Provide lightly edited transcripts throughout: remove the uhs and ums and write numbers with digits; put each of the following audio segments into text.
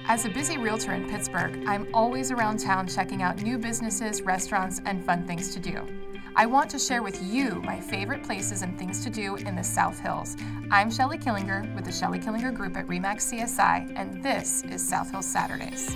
As a busy realtor in Pittsburgh, I'm always around town checking out new businesses, restaurants, and fun things to do. I want to share with you my favorite places and things to do in the South Hills. I'm Shelley Killinger with the Shelley Killinger Group at RE/MAX CSI, and this is South Hills Saturdays.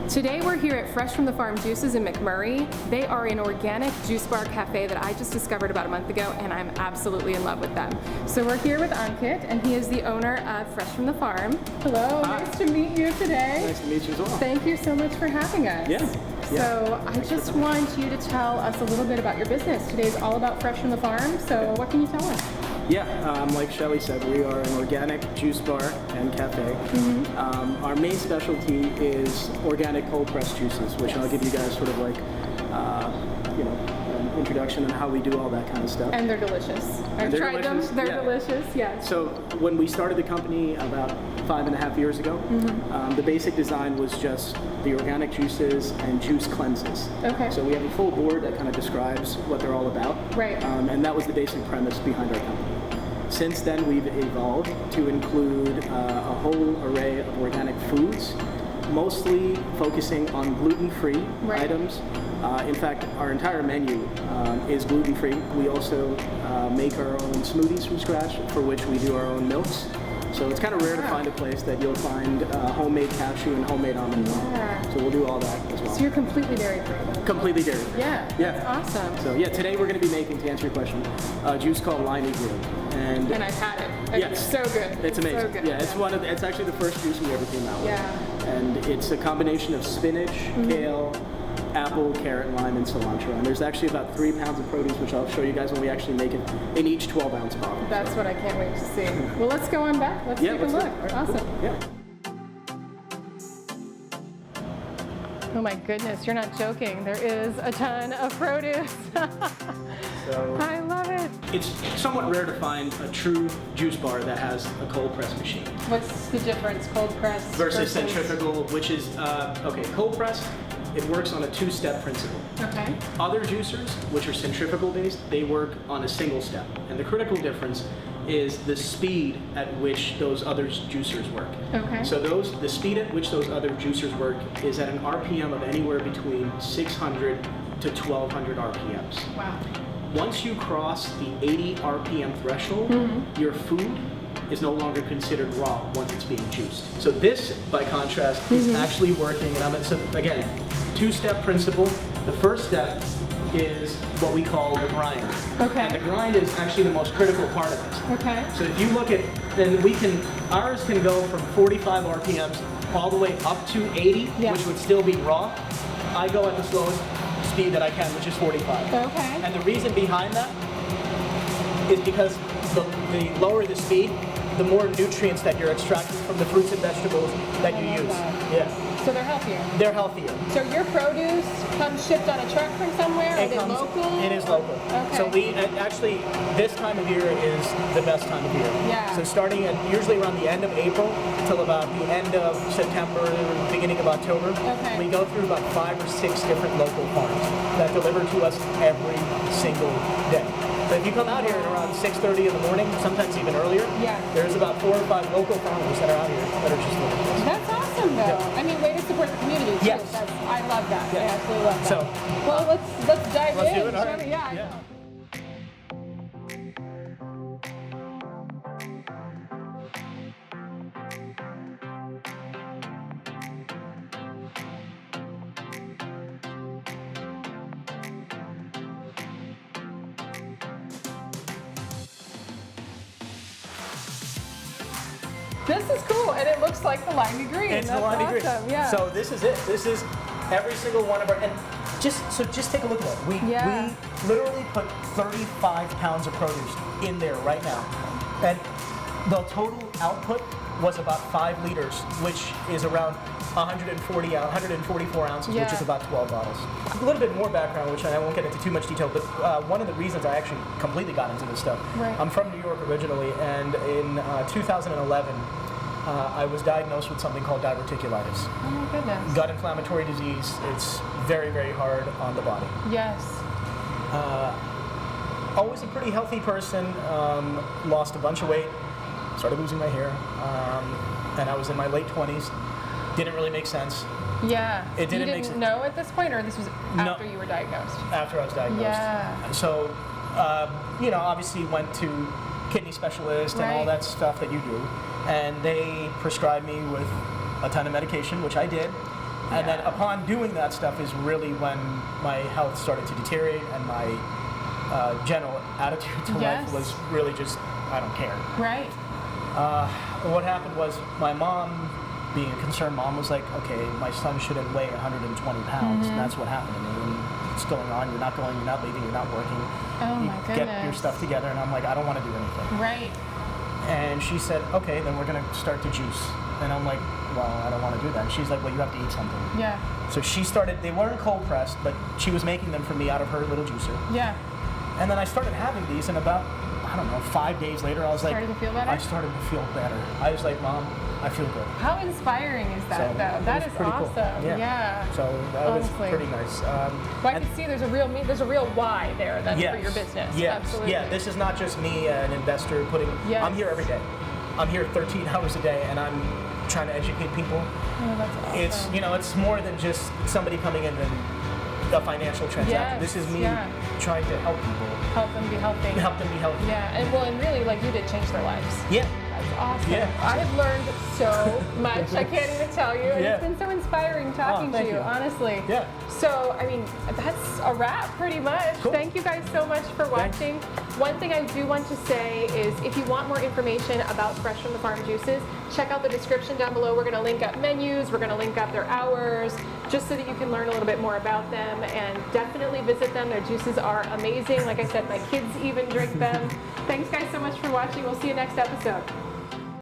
Today we're here at Fresh from the Farm Juices in McMurray. They are an organic juice bar cafe that I just discovered about a month ago, and I'm absolutely in love with them. So we're here with Ankit, and he is the owner of Fresh from the Farm. Hello, Hi. Nice to meet you today. Nice to meet you as well. Thank you so much for having us. Yeah. So I just want you to tell us a little bit about your business. Today's all about Fresh from the Farm, so what can you tell us? Yeah, like Shelley said, we are an organic juice bar and cafe. Our main specialty is organic cold pressed juices, which I'll give you guys sort of like, an introduction on how we do all that kind of stuff. And they're delicious. I've tried them. They're delicious. Yes. So when we started the company about 5.5 years ago, the basic design was just the organic juices and juice cleanses. Okay. So we have a full board that kind of describes what they're all about. Right. And that was the basic premise behind our company. Since then, we've evolved to include a whole array of organic foods, mostly focusing on gluten-free items. In fact, our entire menu is gluten-free. We also make our own smoothies from scratch, for which we do our own milks. So it's kind of rare to find a place that you'll find homemade cashew and homemade almond milk. So we'll do all that as well. So you're completely dairy-free? Completely dairy-free. Yeah, that's awesome. So yeah, today we're going to be making, to answer your question, a juice called Limey Green. And I've had it. Yes. It's so good. It's amazing. So good. Yeah, it's actually the first juice we ever came out with. Yeah. And it's a combination of spinach, kale, apple, carrot, lime, and cilantro. And there's actually about 3 pounds of produce, which I'll show you guys when we actually make it in each 12-ounce bottle. That's what I can't wait to see. Well, let's go on back. Let's take a look. Right, Awesome. cool. Yeah. Oh my goodness, you're not joking. There is a ton of produce. So I love it. it's somewhat rare to find a true juice bar that has a cold press machine. What's the difference, cold press Versus centrifugal, which is, cold press, it works on a 2-step principle. Okay. Other juicers, which are centrifugal based, they work on a single step. And the critical difference is the speed at which those other juicers work. Okay. So the speed at which those other juicers work is at an RPM of anywhere between 600 to 1200 RPMs. Wow. Once you cross the 80 RPM threshold, your food is no longer considered raw once it's being juiced. So this, by contrast, is actually working, and so again, 2-step principle. The first step is what we call the grind. Okay. And the grind is actually the most critical part of this. Okay. So if you look at, then ours can go from 45 RPMs all the way up to 80, which would still be raw. I go at the slowest speed that I can, which is 45. Okay. And the reason behind that is because the lower the speed, the more nutrients that you're extracting from the fruits and vegetables that you use. Yeah. So they're healthier? They're healthier. So your produce comes shipped on a truck from somewhere? Is it local? It is local. Okay. So actually, this time of year is the best time of year. Yeah. So starting at usually around the end of April till about the end of September, beginning of October, we go through about 5 or 6 different local farms that deliver to us every single day. So if you come out here at around 6:30 in the morning, sometimes even earlier, there's about 4 or 5 local farmers that are out here that are just living this. That's awesome, though. Yeah. I mean, way to support the community, too. Yes. I love that. Yeah. I absolutely love that. So, well, let's dive let's in. do it. All shall right. we? Yeah. Yeah. This is cool, and it looks like the limey green. It's That's the limey green. awesome. Yeah. So this is it. This is every single one of our, and just take a look at it. We literally put 35 pounds of produce in there right now. And the total output was about 5 liters, which is around 144 ounces, which is about 12 bottles. A little bit more background, which I won't get into too much detail, but one of the reasons I actually completely got into this stuff, I'm from New York originally, and in 2011, I was diagnosed with something called diverticulitis. Oh my goodness. Gut inflammatory disease. It's very, very hard on the body. Yes. Always a pretty healthy person. Lost a bunch of weight. Started losing my hair. And I was in my late 20s. Didn't really make sense. Yeah. It didn't you make didn't sense. know at this point, or this was after you were diagnosed? After I was diagnosed. Yeah. So, obviously went to kidney specialist and all that stuff that you do. And they prescribed me with a ton of medication, which I did. And then upon doing that stuff is really when my health started to deteriorate and my general attitude to life was really just, I don't care. Right. What happened was my mom, being a concerned mom, was like, okay, my son shouldn't weigh 120 pounds, and that's what happened to me. And it's going on, you're not going, you're not leaving, you're not working. Oh you my goodness. Get your stuff together, and I'm like, I don't want to do anything. Right. And she said, okay, then we're going to start to juice. And I'm like, well, I don't want to do that. And she's like, well, you have to eat something. Yeah. So she started, they weren't cold pressed, but she was making them for me out of her little juicer. Yeah. And then I started having these, and about, I don't know, 5 days later, I was like, Started to feel better? I started to feel better. I was like, Mom, I feel good. How inspiring is that, So, though? That is pretty awesome. Cool. Yeah. So that Honestly. was pretty nice. Well, I can see there's a real why there then for your business. Yes. Absolutely. Yeah. This is not just me, an investor putting. Yes. I'm here every day. I'm here 13 hours a day, and I'm trying to educate people. Oh, that's awesome. It's it's more than just somebody coming in and a financial transaction. Yes. This is me trying to help people. Help them be healthy. Help them be healthy. Yeah, and really, like, you did change their lives. Yeah. That's awesome. Yeah. I have learned so much. I can't even tell you. And Yeah. it's been so inspiring talking to thank you, you. honestly. Yeah. So, I mean, that's a wrap pretty much. Cool. Thank you guys so much for watching. One thing I do want to say is if you want more information about Fresh from the Farm juices, check out the description down below. We're going to link up menus, we're going to link up their hours, just so that you can learn a little bit more about them, and definitely visit them. Their juices are amazing. Like I said, my kids even drink them. Thanks guys so much for watching. We'll see you next episode.